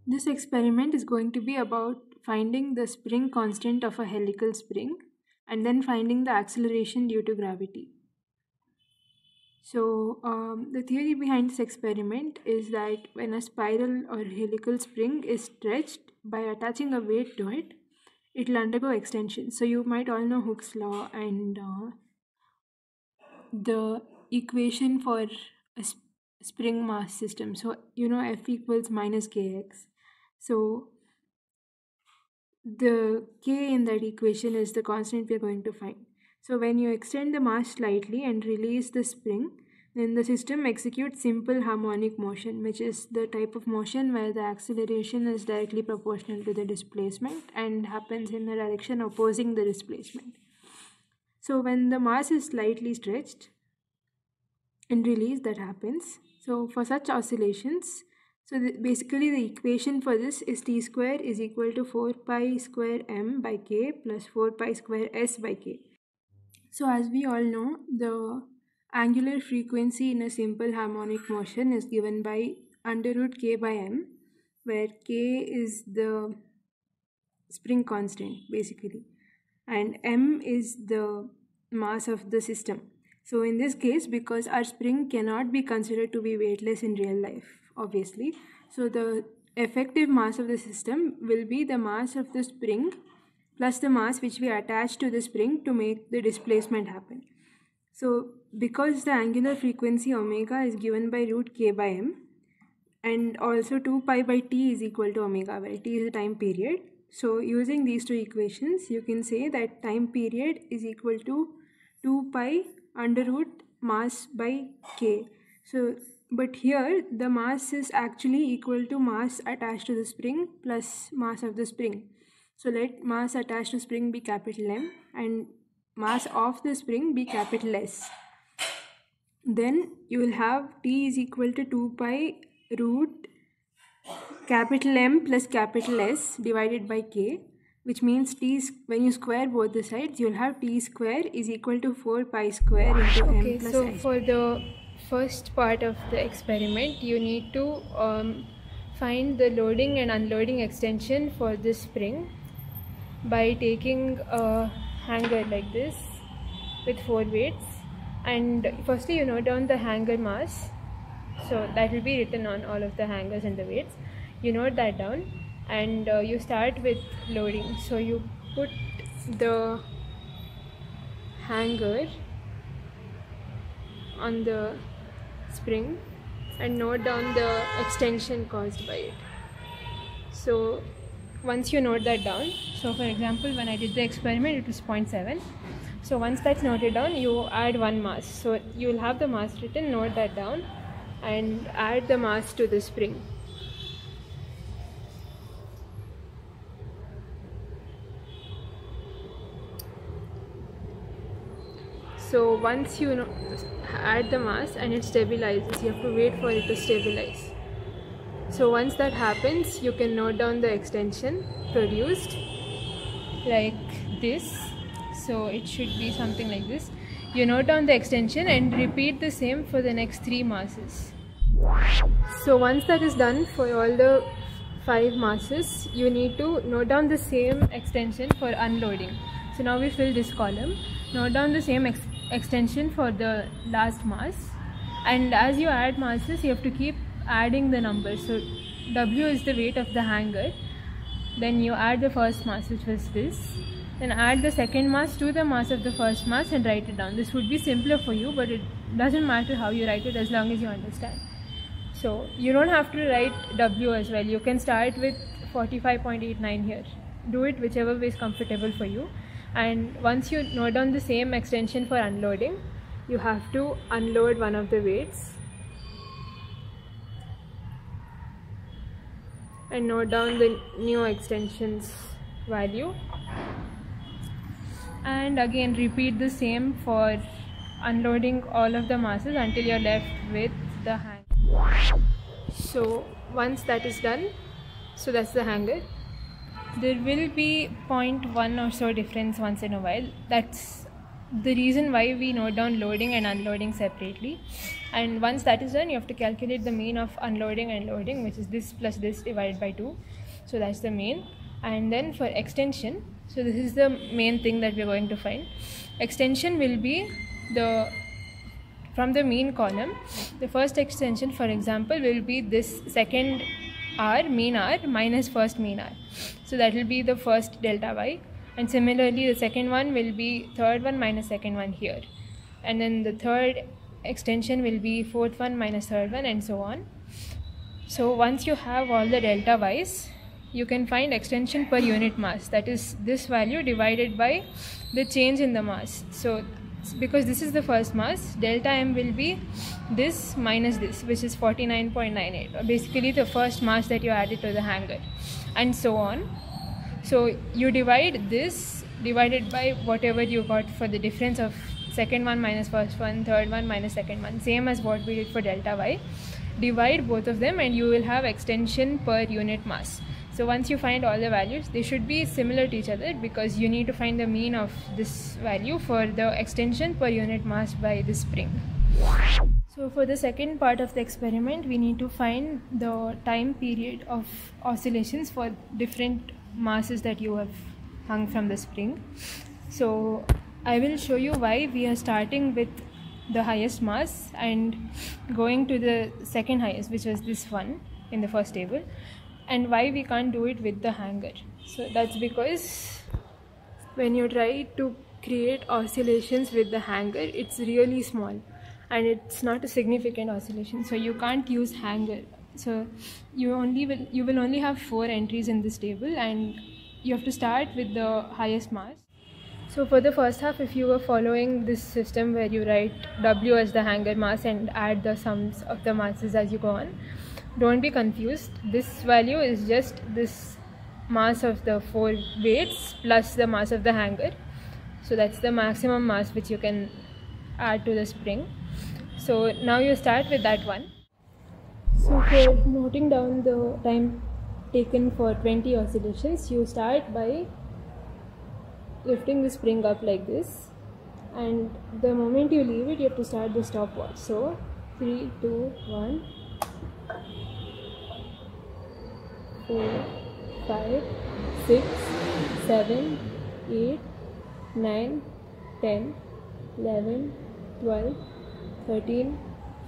This experiment is going to be about finding the spring constant of a helical spring and then finding the acceleration due to gravity. So, the theory behind this experiment is that when a spiral or helical spring is stretched by attaching a weight to it, it will undergo extension. So, you might all know Hooke's law and the equation for a spring mass system. So, you know F equals minus kx. So, the k in that equation is the constant we are going to find. So when you extend the mass slightly and release the spring, then the system executes simple harmonic motion, which is the type of motion where the acceleration is directly proportional to the displacement and happens in the direction opposing the displacement. So when the mass is slightly stretched and released, that happens. So for such oscillations, basically the equation for this is t square is equal to 4 pi square m by k plus 4 pi square s by k. So as we all know, the angular frequency in a simple harmonic motion is given by under root k by m, where k is the spring constant basically and m is the mass of the system. So in this case, because our spring cannot be considered to be weightless in real life, obviously, so the effective mass of the system will be the mass of the spring plus the mass which we attach to the spring to make the displacement happen. So because the angular frequency omega is given by root k by m and also 2 pi by t is equal to omega, where t is the time period. So using these two equations, you can say that time period is equal to 2 pi under root mass by k. So but here the mass is actually equal to mass attached to the spring plus mass of the spring. So let mass attached to spring be capital M and mass of the spring be capital S. Then you will have T is equal to 2 pi root capital M plus capital S divided by K, which means when you square both the sides, you will have T square is equal to 4 pi square into M plus S. So for the first part of the experiment, you need to find the loading and unloading extension for this spring by taking a hanger like this with 4 weights, and firstly you note down the hanger mass, so that will be written on all of the hangers and the weights. You note that down and you start with loading. So you put the hanger on the spring and note down the extension caused by it. So once you note that down, so for example when I did the experiment it was 0.7. So once that's noted down, you add one mass. So you will have the mass written, note that down and add the mass to the spring. So once you add the mass and it stabilizes, you have to wait for it to stabilize. So once that happens, you can note down the extension produced like this. So it should be something like this. You note down the extension and repeat the same for the next 3 masses. So once that is done for all the 5 masses, you need to note down the same extension for unloading. So now we fill this column. Note down the same extension for the last mass, and as you add masses you have to keep adding the numbers. So W is the weight of the hanger, then you add the first mass, which was this, then add the second mass to the mass of the first mass and write it down. This would be simpler for you, but it doesn't matter how you write it as long as you understand. So you don't have to write W as well. You can start with 45.89 here. Do it whichever way is comfortable for you. And once you note down the same extension for unloading, you have to unload one of the weights and note down the new extension's value, and again repeat the same for unloading all of the masses until you're left with the hanger. So once that is done, so that's the hanger. There will be 0.1 or so difference once in a while. That's the reason why we note down loading and unloading separately. And once that is done, you have to calculate the mean of unloading and loading, which is this plus this divided by 2. So that's the mean. And then for extension, so this is the main thing that we're going to find. Extension will be from the mean column. The first extension, for example, will be this second r, mean r, minus first mean r. So that will be the first delta y. And similarly, the second one will be third one minus second one here. And then the third extension will be fourth one minus third one, and so on. So once you have all the delta y's, you can find extension per unit mass. That is this value divided by the change in the mass. So because this is the first mass, delta m will be this minus this, which is 49.98, basically the first mass that you added to the hanger, and so on. So you divide this divided by whatever you got for the difference of second one minus first one, third one minus second one, same as what we did for delta y. Divide both of them and you will have extension per unit mass. So once you find all the values, they should be similar to each other, because you need to find the mean of this value for the extension per unit mass by the spring. So for the second part of the experiment, we need to find the time period of oscillations for different masses that you have hung from the spring. So I will show you why we are starting with the highest mass and going to the second highest, which was this one in the first table, and why we can't do it with the hanger. So that's because when you try to create oscillations with the hanger, it's really small and it's not a significant oscillation, so you can't use hanger. So you will only have 4 entries in this table, and you have to start with the highest mass. So for the first half, if you were following this system where you write W as the hanger mass and add the sums of the masses as you go on, don't be confused. This value is just this mass of the 4 weights plus the mass of the hanger. So that's the maximum mass which you can add to the spring. So now you start with that one. So for noting down the time taken for 20 oscillations, you start by lifting the spring up like this, and the moment you leave it, you have to start the stopwatch. So 3, 2, 1, 4, 5, 6, 7, 8, 9, 10, 11, 12, 13,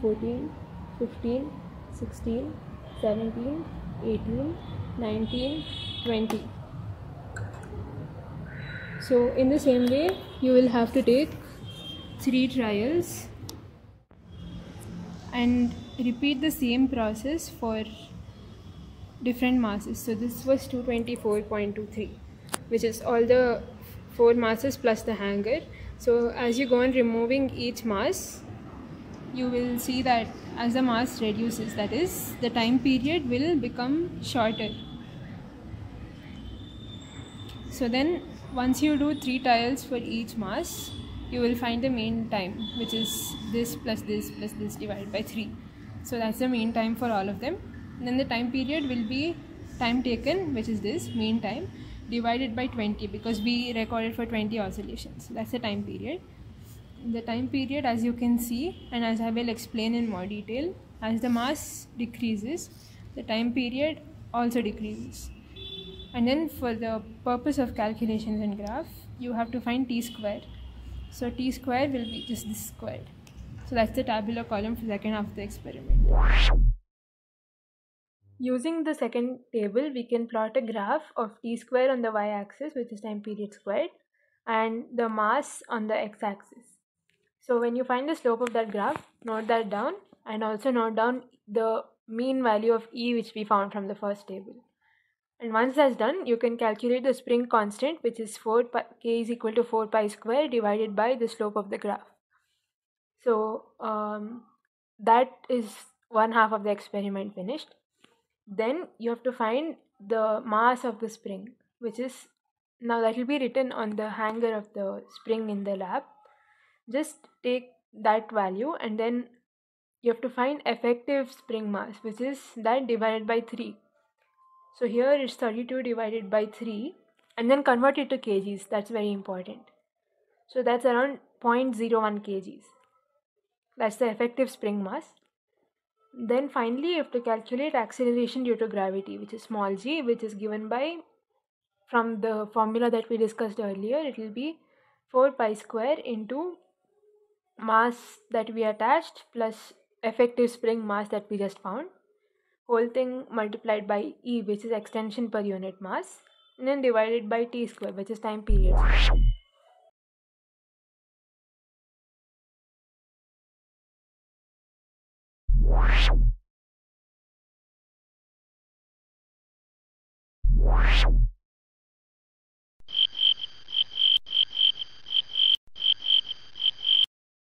14, 15, 16, 17, 18, 19, 20. So in the same way, you will have to take 3 trials and repeat the same process for different masses. So this was 224.23, which is all the 4 masses plus the hanger. So as you go on removing each mass, you will see that as the mass reduces, that is, the time period will become shorter. So then once you do 3 tiles for each mass, you will find the mean time, which is this plus this plus this divided by 3. So that's the mean time for all of them. And then the time period will be time taken, which is this mean time, divided by 20, because we recorded for 20 oscillations. So that's the time period. The time period, as you can see, and as I will explain in more detail, as the mass decreases, the time period also decreases. And then for the purpose of calculations in graph, you have to find t square. So t square will be just this squared. So that's the tabular column for the second half of the experiment. Using the second table, we can plot a graph of t square on the y-axis, which is time period squared, and the mass on the x-axis. So when you find the slope of that graph, note that down, and also note down the mean value of E which we found from the first table. And once that's done, you can calculate the spring constant, which is k is equal to 4 pi square divided by the slope of the graph. So that is one half of the experiment finished. Then you have to find the mass of the spring, which is, now that will be written on the hanger of the spring in the lab. Just take that value and then you have to find effective spring mass, which is that divided by 3. So here it's 32 divided by 3, and then convert it to kgs. That's very important. So that's around 0.01 kgs. That's the effective spring mass. Then finally, you have to calculate acceleration due to gravity, which is small g, which is given by, from the formula that we discussed earlier, it will be 4 pi square into mass that we attached plus effective spring mass that we just found, whole thing multiplied by E, which is extension per unit mass, and then divided by t square, which is time period.